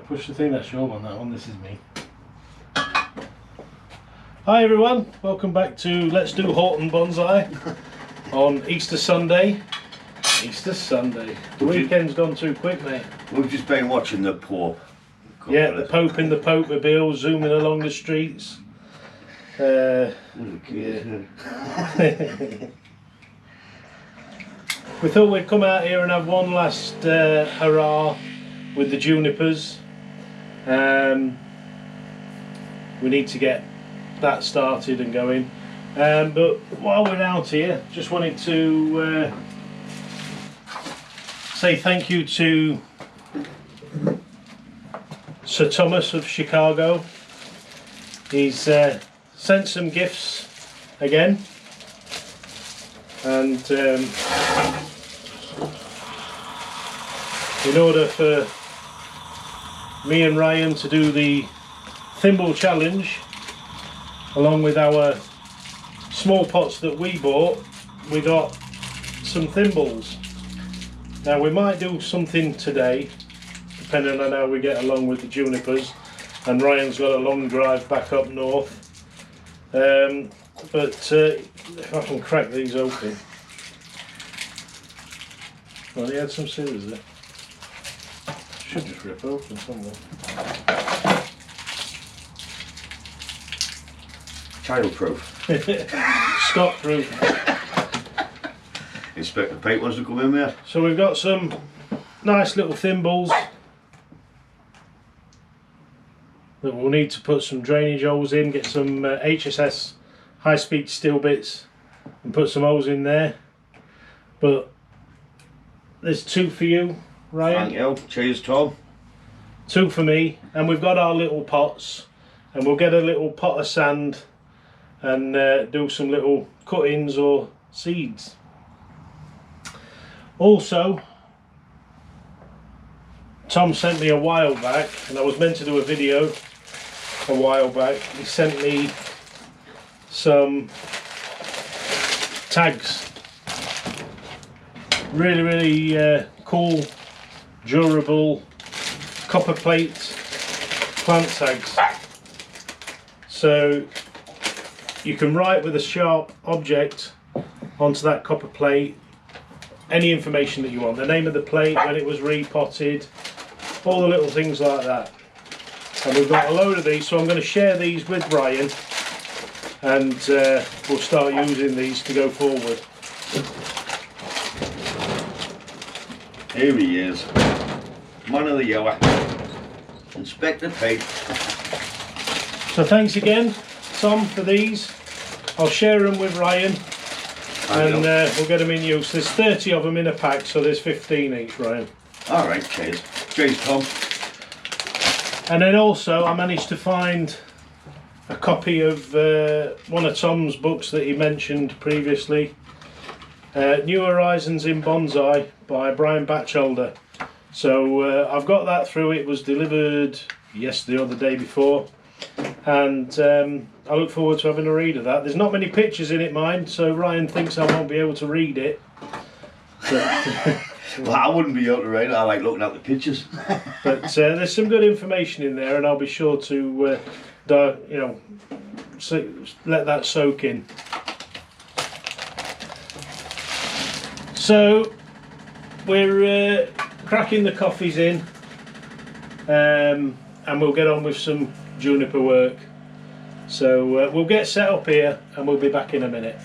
Push the thing, that's your one, that one, this is me. Hi everyone, welcome back to Let's Do Houghton Bonsai on Easter Sunday. Easter Sunday. The weekend's gone too quick, mate. We've just been watching the Pope. Yeah, the Pope in the Pope-mobile, zooming along the streets. Yeah. We thought we'd come out here and have one last hurrah with the Junipers. We need to get that started and going. But while we're out here, just wanted to say thank you to Sir Thomas of Chicago. He's sent some gifts again, and in order for me and Ryan to do the thimble challenge along with our small pots that we bought, we got some thimbles. Now we might do something today depending on how we get along with the Junipers, and Ryan's got a long drive back up north, but if I can crack these open. Well, he had some scissors there. Should just rip open somewhere. Child-proof. Scot-proof. Inspector Pete wants to come in there. So we've got some nice little thimbles that we'll need to put some drainage holes in, get some HSS high-speed steel bits and put some holes in there. But there's two for you, Ryan. Thank you. Cheers, Tom. Two for me, and we've got our little pots, and we'll get a little pot of sand and do some little cuttings or seeds. Also, Tom sent me a while back, and I was meant to do a video a while back. He sent me some tags, really cool, durable copper plate plant tags. So you can write with a sharp object onto that copper plate any information that you want, the name of the plate, when it was repotted, all the little things like that. And we've got a load of these, so I'm going to share these with Ryan, and we'll start using these to go forward. Here he is. Man of the hour. Inspector Pete. So thanks again, Tom, for these. I'll share them with Ryan, and we'll get them in use. There's 30 of them in a pack, so there's 15 each, Ryan. Alright, cheers. Cheers, Tom. And then also I managed to find a copy of one of Tom's books that he mentioned previously, New Horizons in Bonsai by Brian Batchelder. So I've got that through. It was delivered yesterday or the day before, and I look forward to having a read of that. There's not many pictures in it, mind, so Ryan thinks I won't be able to read it. But, well, I wouldn't be able to read it. I like looking at the pictures. But there's some good information in there, and I'll be sure to let that soak in. So we're cracking the coffees in, and we'll get on with some juniper work. So we'll get set up here and we'll be back in a minute.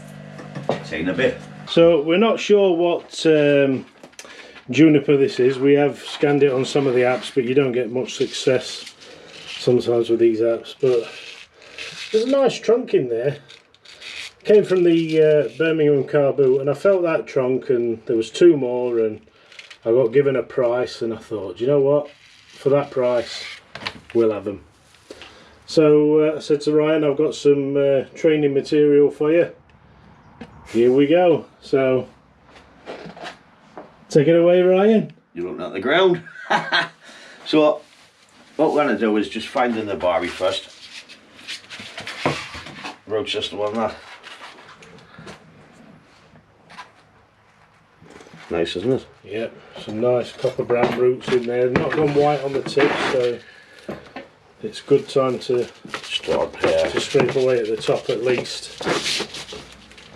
See you in a bit. So we're not sure what juniper this is. We have scanned it on some of the apps, but you don't get much success sometimes with these apps. But there's a nice trunk in there. Came from the Birmingham car boot, and I felt that trunk, and there was two more, and I got given a price, and I thought, you know what, for that price we'll have them. So I said to Ryan, I've got some training material for you. Here we go. So take it away, Ryan. You're looking at the ground. So what we're going to do is just finding the Barbie first. Road system on that. Nice, isn't it? Yeah, some nice copper brown roots in there. Not gone white on the tip, so it's good time to start here. To scrape away at the top at least.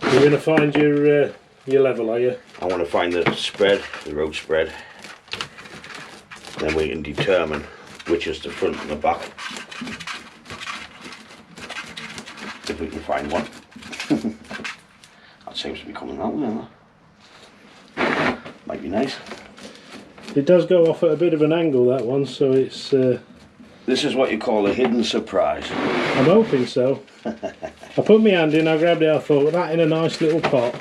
You're going to find your level, are you? I want to find the spread, the road spread. Then we can determine which is the front and the back. If we can find one. That seems to be coming that way, huh? Might be nice. It does go off at a bit of an angle, that one, so it's... This is what you call a hidden surprise. I'm hoping so. I put my hand in, I grabbed it, I thought, that in a nice little pot.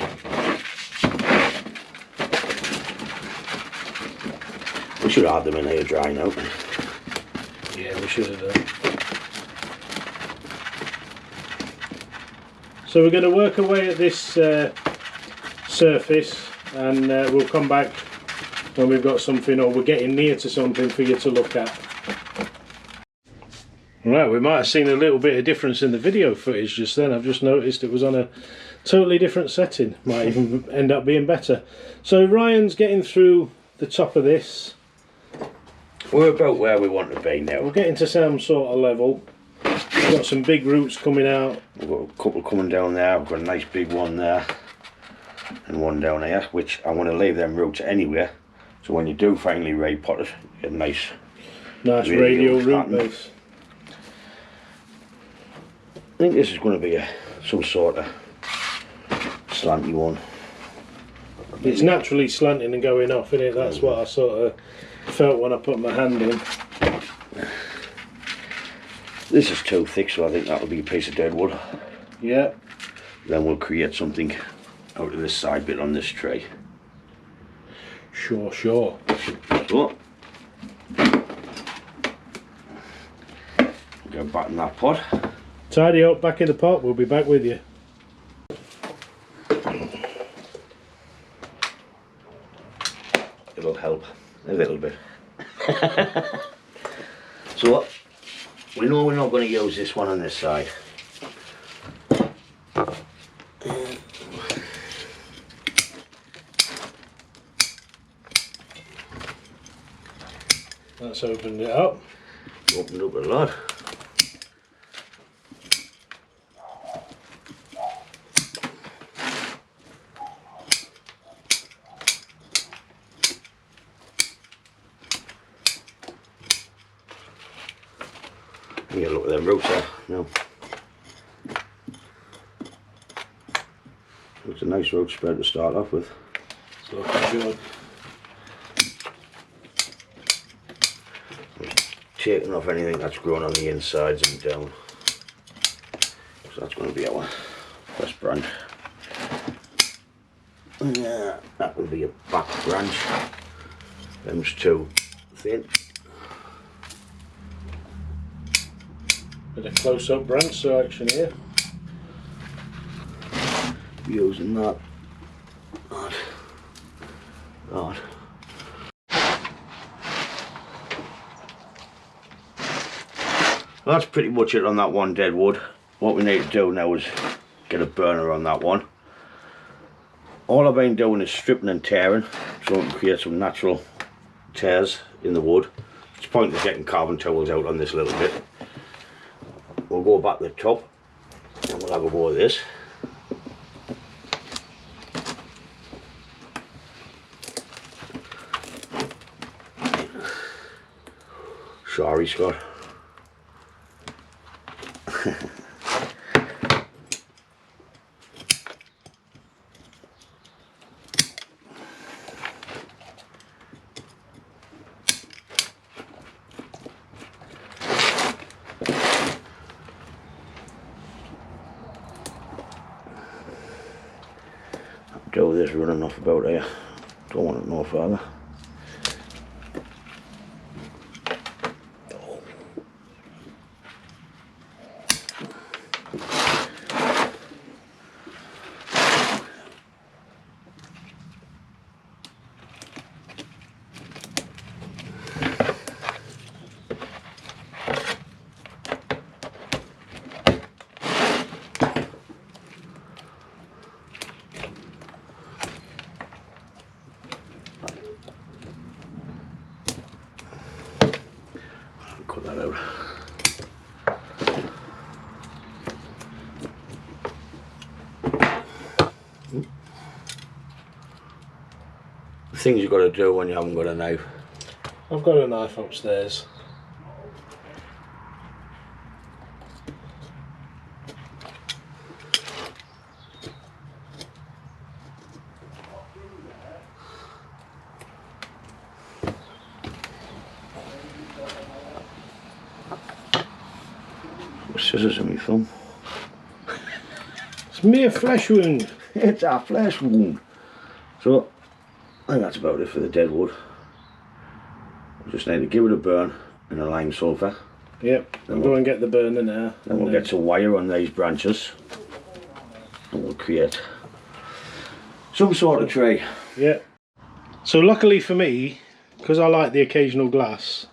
We should have them in here drying out. Yeah, we should have done. So we're going to work away at this surface, and we'll come back when we've got something, or we're getting near to something for you to look at. Right, we might have seen a little bit of difference in the video footage just then. I've just noticed it was on a totally different setting. Might even end up being better. So Ryan's getting through the top of this. We're about where we want to be now. We're getting to some sort of level. We've got some big roots coming out. We've got a couple coming down there. We've got a nice big one there. And one down here, which I want to leave them roots anywhere. So when you do finally repot it, you get a nice radial root base. I think this is going to be some sort of slanty one. It's naturally slanting and going off, isn't it? That's what I sort of felt when I put my hand in. This is too thick, so I think that'll be a piece of deadwood. Yeah. Then we'll create something out of this side bit on this tray. Sure. So, go back in that pot. Tidy up back in the pot, we'll be back with you. It'll help a little bit. So, we know we're not going to use this one on this side. That's opened it up. Opened up a lot. You look at them roots there. No. It's a nice root spread to start off with. It's looking good. Taking off anything that's grown on the insides and down. So that's going to be our first branch. Yeah, that will be a back branch. Them's too thin. Bit of close-up branch selection here. Using that. That's pretty much it on that one deadwood. What we need to do now is get a burner on that one. All I've been doing is stripping and tearing so we can create some natural tears in the wood. It's pointless getting carving tools out on this little bit. We'll go back to the top and we'll have a go at this. Sorry, Scott. Do this running off about here. Don't want it no further. out. Things you've got to do when you haven't got a knife. I've got a knife upstairs. Scissors in my thumb. It's mere flesh wound. It's a flesh wound. So I think that's about it for the Deadwood. We just need to give it a burn in a lime sulfur. Yep, we'll go and get the burner now. Then we'll get some wire on these branches and we'll create some sort of tray. Yep. So luckily for me, because I like the occasional glass,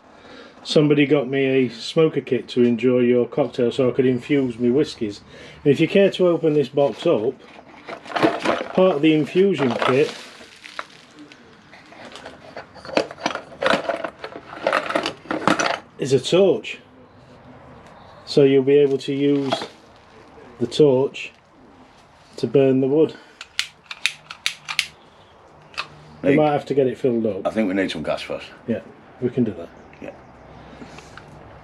somebody got me a smoker kit to enjoy your cocktail so I could infuse my whiskies. And if you care to open this box up, part of the infusion kit is a torch. So you'll be able to use the torch to burn the wood. We might have to get it filled up. I think we need some gas first. Yeah, we can do that. Yeah.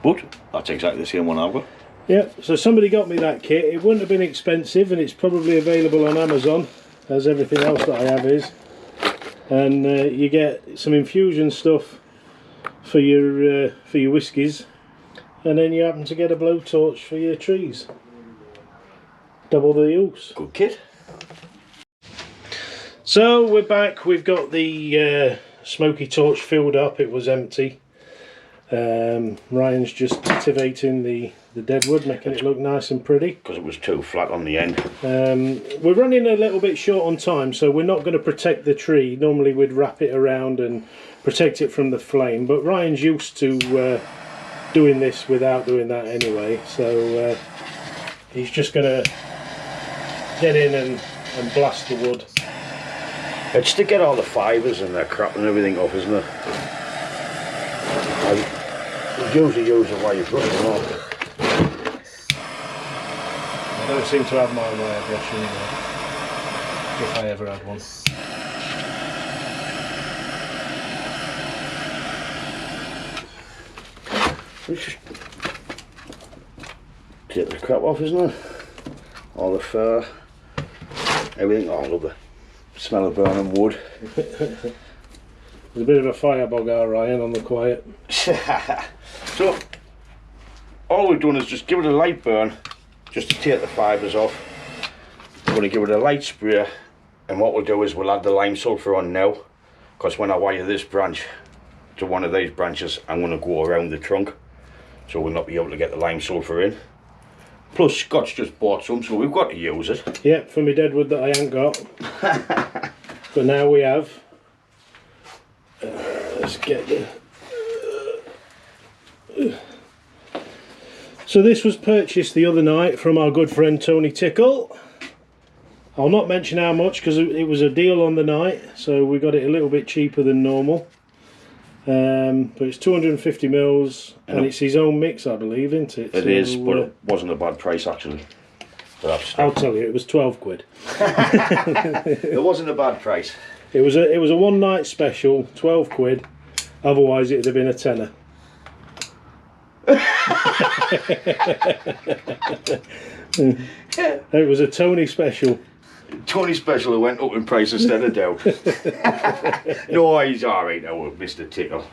But that's exactly the same one I've got. Yeah, so somebody got me that kit. It wouldn't have been expensive and it's probably available on Amazon, as everything else that I have is. And you get some infusion stuff for your whiskies, and then you happen to get a blowtorch for your trees. Double the use. Good kit. So we're back. We've got the smoky torch filled up. It was empty. Ryan's just activating the Deadwood, making it look nice and pretty. Because it was too flat on the end. We're running a little bit short on time, so we're not going to protect the tree. Normally we'd wrap it around and protect it from the flame, but Ryan's used to doing this without doing that anyway, so he's just going to get in and blast the wood. It's to get all the fibres and the crap and everything off, isn't it? I usually use it while you're brushing them off. I don't seem to have my wire brush anymore, if I ever had one. Just take the crap off, isn't it? All the fur, everything. Oh, I love the smell of burning wood. There's a bit of a firebug, Ryan, on the quiet. So, all we've done is just give it a light burn, just to take the fibres off. We're going to give it a light spray, and what we'll do is we'll add the lime sulfur on now, because when I wire this branch to one of these branches, I'm going to go around the trunk, so we'll not be able to get the lime sulfur in. Plus, Scott's just bought some, so we've got to use it. Yep, for my Deadwood that I ain't got. But now we have. Let's get the... So this was purchased the other night from our good friend Tony Tickle. I'll not mention how much because it was a deal on the night, so we got it a little bit cheaper than normal. But it's 250 mils and it's his own mix, I believe, isn't it? It is, but it wasn't a bad price actually. I'll tell you, it was 12 quid. It wasn't a bad price. It was a one night special, 12 quid. Otherwise it'd have been a tenner. It was a Tony special. Tony special who went up in price instead of down. No, he's alright now, Mr. Tickle.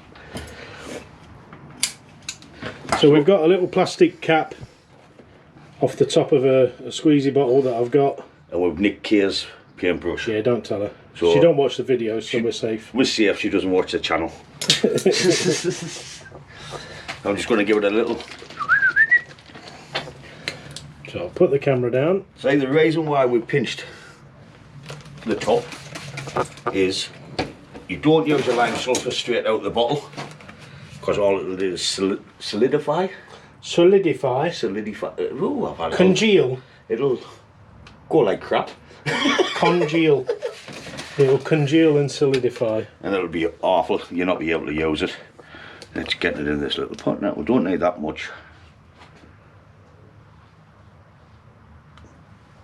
So we've got a little plastic cap off the top of a squeezy bottle that I've got. And we've nicked Kay's paintbrush. Yeah, don't tell her. So she don't watch the videos, so we're safe. We'll see if she doesn't watch the channel. I'm just going to give it a little. So I'll put the camera down. So the reason why we pinched the top is you don't use the lime sulfur straight out the bottle, because all it'll do is solidify. Solidify. Ooh, I've had Congeal. It'll go like crap. Congeal. It'll congeal and solidify. And it'll be awful. You'll not be able to use it. Let's get it in this little pot now. We don't need that much.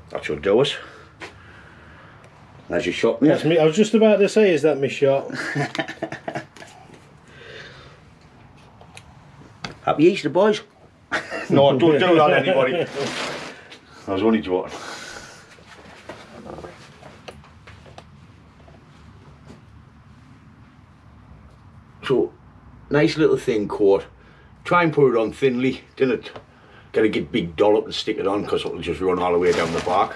That should do us. There's your shot, mate. That's me. I was just about to say, is that my shot? Happy Easter, boys. No, don't do that, anybody. I was only joking. So, nice little thin coat. Try and put it on thinly, didn't it? Gotta get big dollop and stick it on because it'll just run all the way down the back,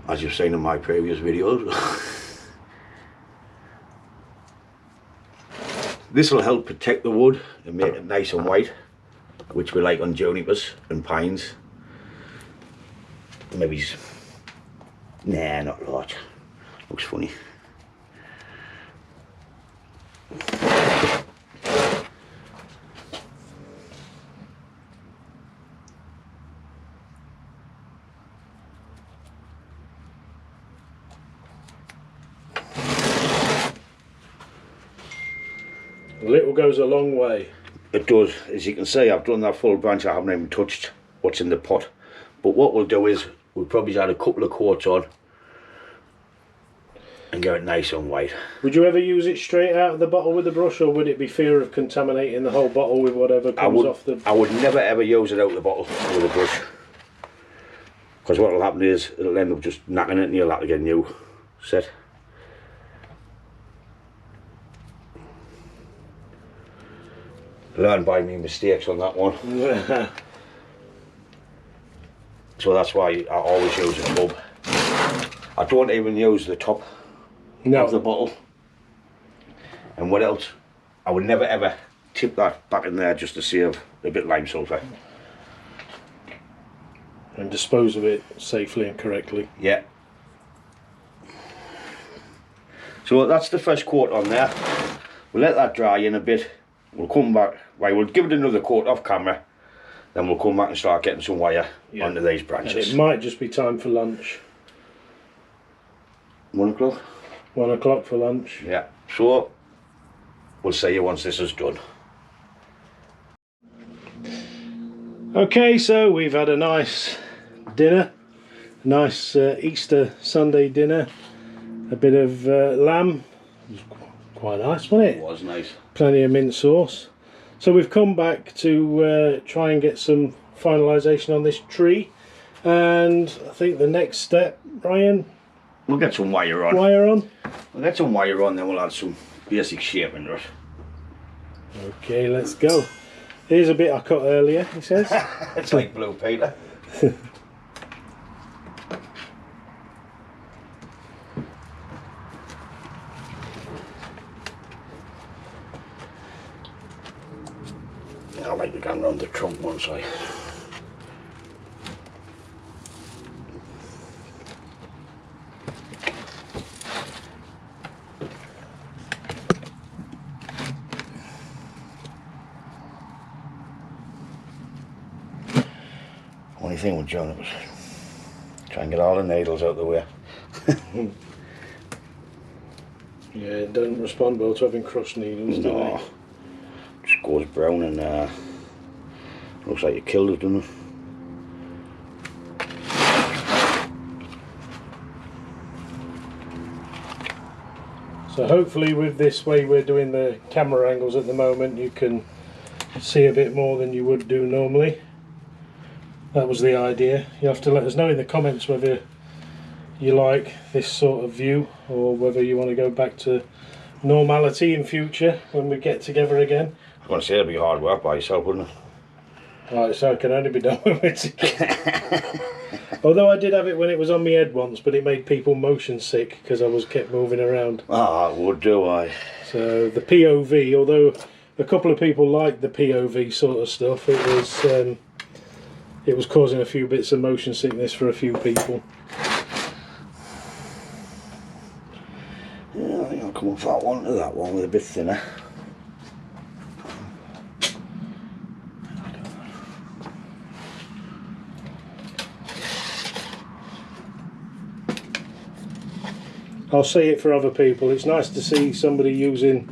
as you've seen in my previous videos. This will help protect the wood and make it nice and white, which we like on junipers and pines. Maybe, nah, not large. Looks funny. A little goes a long way. It does. As you can see, I've done that full branch. I haven't even touched what's in the pot. But what we'll do is we'll probably add a couple of coats on and get it nice and white. Would you ever use it straight out of the bottle with the brush, or would it be fear of contaminating the whole bottle with whatever comes off the... I would never ever use it out of the bottle with a brush, because what will happen is it'll end up just knacking it and you'll have to get a new set. Learn by me mistakes on that one. So that's why I always use a tub. I don't even use the top of the bottle. And what else? I would never ever tip that back in there just to save a bit of lime sulfur. And dispose of it safely and correctly. Yeah. So that's the first coat on there. We'll let that dry in a bit. We'll come back, right, we'll give it another coat off camera, then we'll come back and start getting some wire onto these branches. And it might just be time for lunch. 1 o'clock? 1 o'clock for lunch. Yeah, so we'll see you once this is done. Okay, so we've had a nice dinner, nice Easter Sunday dinner, a bit of lamb. It was quite nice, wasn't it? It was nice. Plenty of mint sauce. So we've come back to try and get some finalisation on this tree, and I think the next step, Brian, we'll get some wire on. We'll get some wire on, then we'll add some basic shape into it. Okay, let's go. Here's a bit I cut earlier, he says. It's like Blue Peter. I like to go around the trunk one side. Only thing with Junipers, try and get all the needles out of the way. Yeah, it doesn't respond well to having crushed needles, do No. Just goes brown and looks like you killed it, doesn't it? So hopefully with this way we're doing the camera angles at the moment, you can see a bit more than you would do normally. That was the idea. You have to let us know in the comments whether you like this sort of view or whether you want to go back to normality in future when we get together again. I was going to say it'd be hard work by yourself, wouldn't it? Right, so it can only be done when we're together. Although I did have it when it was on my head once, but it made people motion sick because I was kept moving around. Ah, it would do, I. So the POV, although a couple of people liked the POV sort of stuff, it was causing a few bits of motion sickness for a few people. Yeah, I think I'll come off that one to that one with a bit thinner. I'll say it for other people, it's nice to see somebody using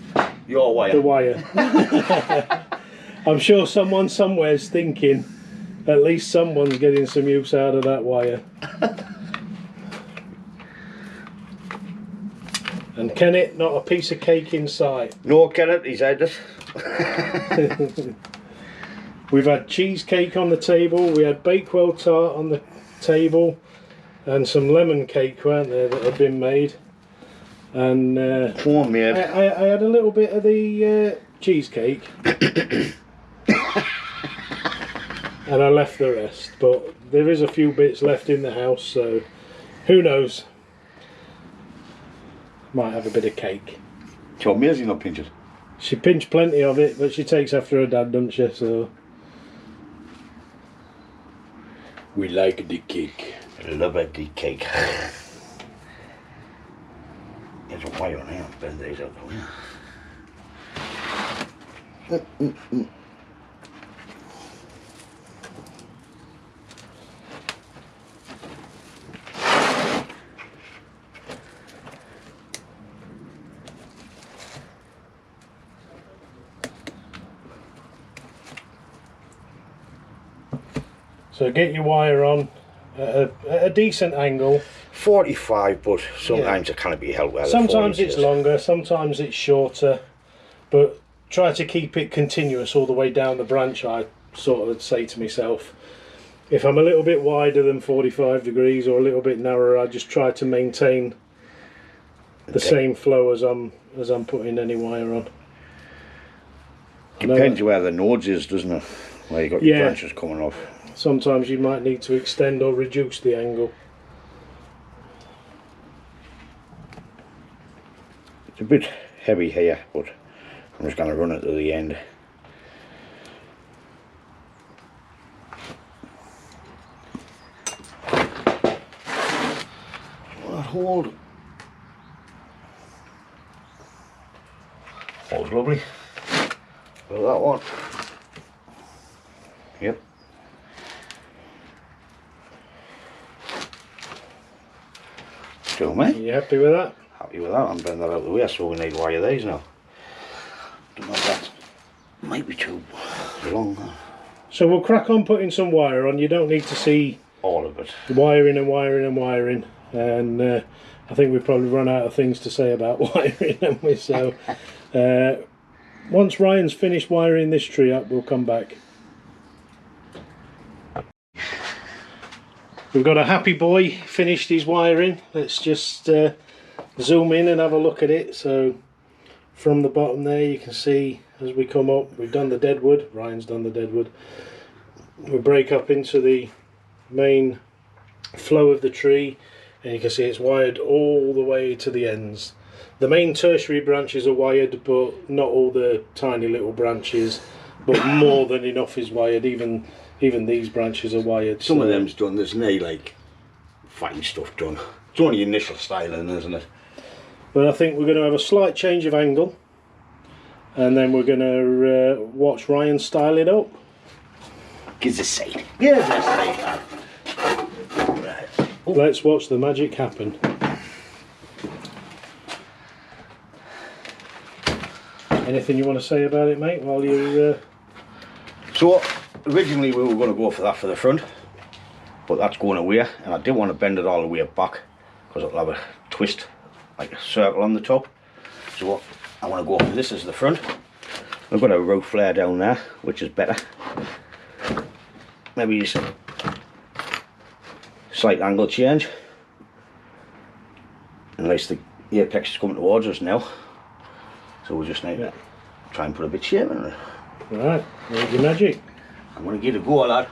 Your wire. The wire. I'm sure someone somewhere's thinking, at least someone's getting some use out of that wire. And Kenneth, not a piece of cake in sight. No, Kenneth, he's had it. We've had cheesecake on the table, we had Bakewell tart on the table, and some lemon cake, weren't there, that had been made. And Homemade. I had a little bit of the cheesecake. And I left the rest, but there is a few bits left in the house, so who knows. Might have a bit of cake. So Maisie not pinch it? She pinched plenty of it, but she takes after her dad, doesn't she? So we like the cake. I love it, the cake. There's a wire on here, bend these out the way. So get your wire on at a decent angle. 45, but sometimes it can't be held well. Sometimes it's longer, sometimes it's shorter, but try to keep it continuous all the way down the branch. I sort of say to myself, if I'm a little bit wider than 45 degrees or a little bit narrower, I just try to maintain the same flow as I'm putting any wire on. Depends where the nodes is, doesn't it? Where you got your branches coming off. Sometimes you might need to extend or reduce the angle. It's a bit heavy here, but I'm just going to run it to the end. Hold. Holds lovely. Well, that one. Yep. Cool, mate. Are you happy with that? Happy with that. I'm bending that out of the way, so we need wire these now. Don't know if that might be too long. So we'll crack on putting some wire on. You don't need to see all of it. Wiring and wiring and wiring. And I think we've probably run out of things to say about wiring, haven't we? So once Ryan's finished wiring this tree up, we'll come back. We've got a happy boy finished his wiring. Let's just zoom in and have a look at it. So from the bottom there you can see as we come up, we've done the Deadwood. Ryan's done the Deadwood. We break up into the main flow of the tree, and you can see it's wired all the way to the ends. The main tertiary branches are wired, but not all the tiny little branches, but more than enough is wired. Even these branches are wired. Some of them's done, there's no like fine stuff done. It's only initial styling, isn't it? But I think we're going to have a slight change of angle, and then we're going to watch Ryan style it up. Gives us a sight. Gives us a sight. Right. Let's watch the magic happen. Anything you want to say about it, mate, while you're... So, originally we were going to go for that for the front, but that's going away, and I didn't want to bend it all the way back, because it'll have a twist, like a circle on the top. So I want to go for this as the front. I've got a row flare down there, which is better. Maybe just slight angle change. Unless the apex is coming towards us now. So we'll just need to try and put a bit of shape in it. Right, there's your magic. I'm going to give it a go, lad.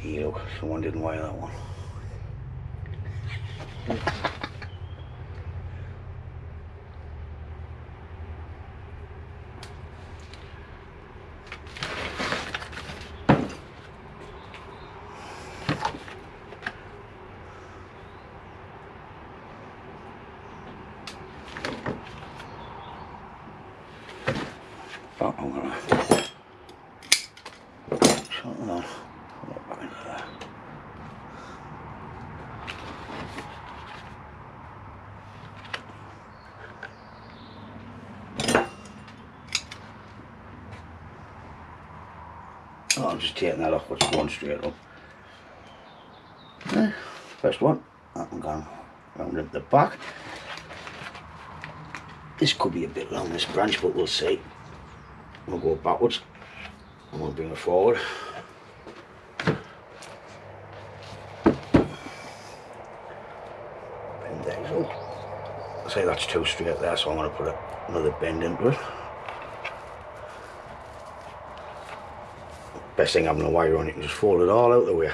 Here, look, someone didn't wire that one. Oh, I'm gonna shut that on. Put it back into there. Oh, I'm just taking that off, what's one straight up. First one, I'm going round at the back. This could be a bit long, this branch, but we'll see. We'll go backwards and we'll bring it forward. Bend these up. I'll say that's too straight there, so I'm going to put another bend into it. Best thing having a wire on, you can just fold it all out the way.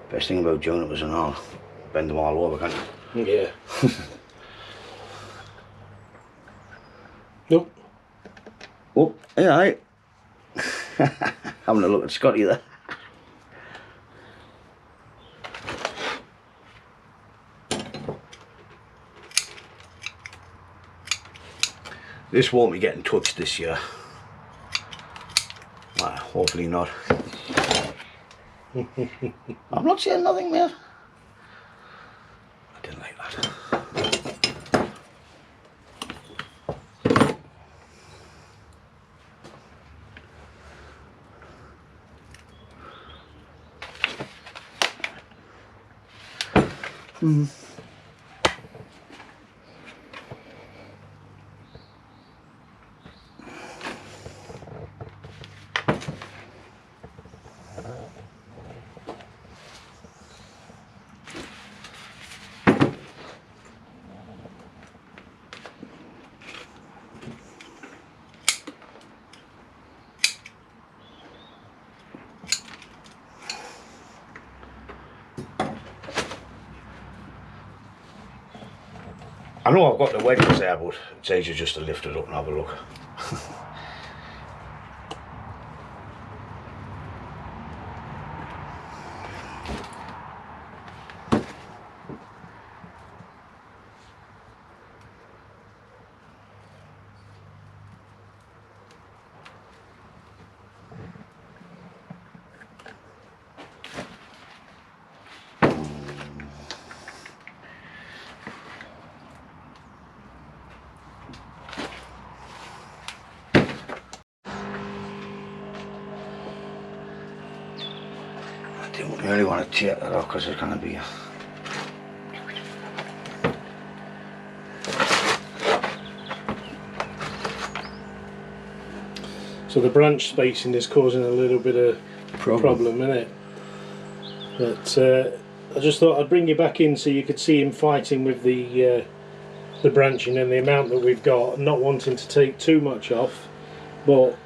Best thing about junipers and all, bend them all over, can't you? Yeah. Nope. Oh, yeah, right. Having a look at Scotty there. This won't be getting touched this year. Well, hopefully not. I'm not saying nothing, mate. I didn't like that. I know I've got the wedges there, but it's easier just to lift it up and have a look. I don't really want to take that off because it's going to be So the branch spacing is causing a little bit of problem, isn't it? But I just thought I'd bring you back in so you could see him fighting with the branching and the amount that we've got, not wanting to take too much off, but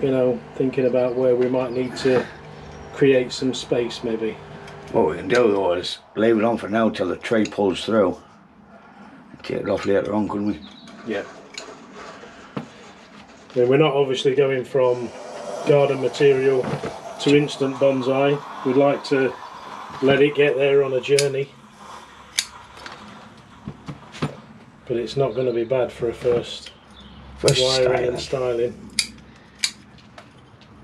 you know, thinking about where we might need to create some space maybe. What we can do though is leave it on for now till the tree pulls through. Take it off later on, couldn't we? Yeah. And we're not obviously going from garden material to instant bonsai. We'd like to let it get there on a journey. But it's not going to be bad for a first wiring and styling.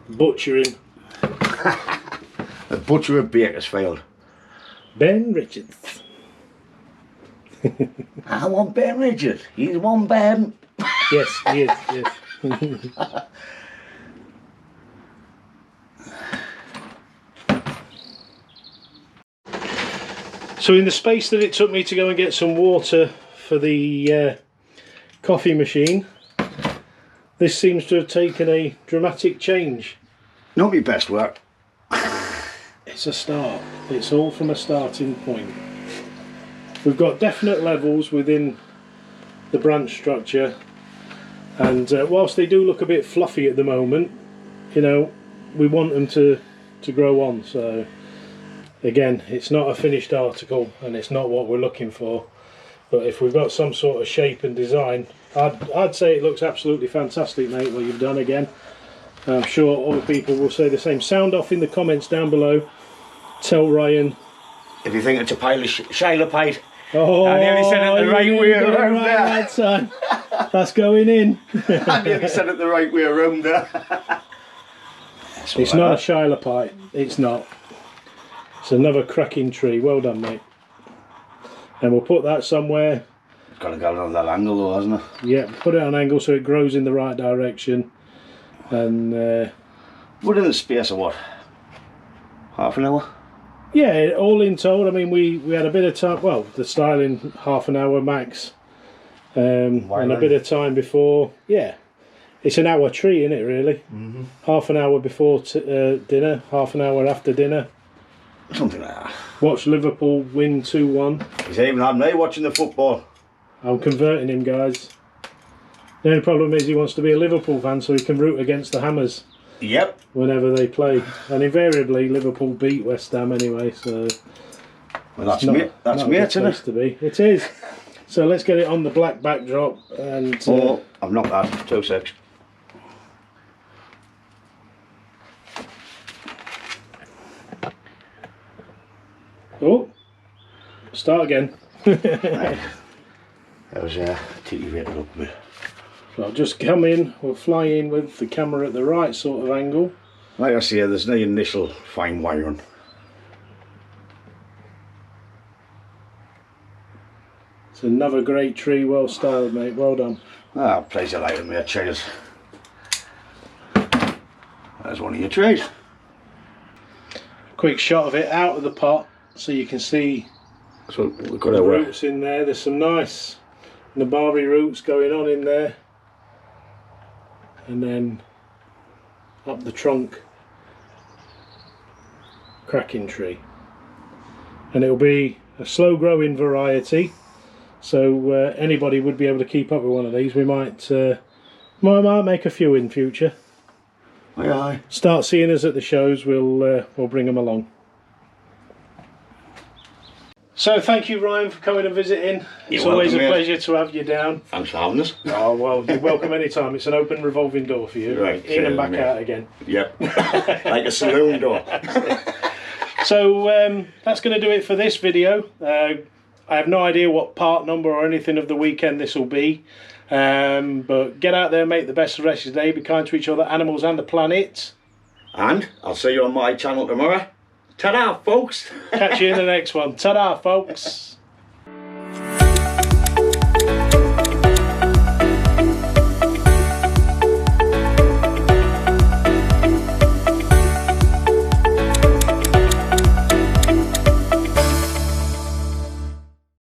Butchering. The butcher of Bakersfield. Ben Richards. I want Ben Richards. He's one Ben. Yes, he is, yes. So in the space that it took me to go and get some water for the coffee machine, this seems to have taken a dramatic change. Not my best work. It's a start. It's all from a starting point. We've got definite levels within the branch structure, and whilst they do look a bit fluffy at the moment, you know, we want them to grow on. So again, it's not a finished article and it's not what we're looking for, but if we've got some sort of shape and design, I'd say it looks absolutely fantastic, mate, what you've done again. I'm sure other people will say the same. Sound off in the comments down below. Tell Ryan. If you think it's a pile of shilopite. Oh, I nearly said it the right way around right there. that time. That's going in. I nearly said it the right way around there. It's not a shilopite. It's not. It's another cracking tree. Well done, mate. And we'll put that somewhere. It's got to go on that angle though, hasn't it? Yeah, put it on an angle so it grows in the right direction. And we're in the space of what? Half an hour? yeah, all in told, I mean, we had a bit of time, well, the styling half an hour max, and a bit of time before, yeah, it's an hour tree, isn't it, really? Half an hour before dinner, half an hour after dinner. Something like that. Watch Liverpool win 2-1. He's even had me watching the football. I'm converting him, guys. The only problem is he wants to be a Liverpool fan so he can root against the Hammers. Yep. Whenever they play, and invariably Liverpool beat West Ham anyway, so well, that's me. That's me, isn't it? To be. It is. So let's get it on the black backdrop and. Oh, I've knocked that. 2 secs. Oh, start again. Right. That was TV rated up a bit. So I'll just come in. We'll fly in with the camera at the right sort of angle. Like I say, there's no initial fine wiring. It's another great tree, well styled, mate. Well done. Ah, pleasure lighting me, cheers. There's one of your trees. Quick shot of it out of the pot so you can see So we've got the our roots in there. There's some nice Nabarri roots going on in there. And then up the trunk, cracking tree, and it'll be a slow growing variety, so anybody would be able to keep up with one of these. We might make a few in future. Aye, aye. Start seeing us at the shows, we'll bring them along. So thank you, Ryan, for coming and visiting. It's always a pleasure to have you down. Thanks for having us. Oh, well, you're welcome anytime. It's an open revolving door for you. Right. In and back out again. Yep. Like a saloon door. So that's going to do it for this video. I have no idea what part number or anything of the weekend this will be. But get out there, make the best of the rest of the day. Be kind to each other, animals and the planet. And I'll see you on my channel tomorrow. Ta-da, folks. Catch you in the next one. Ta-da, folks.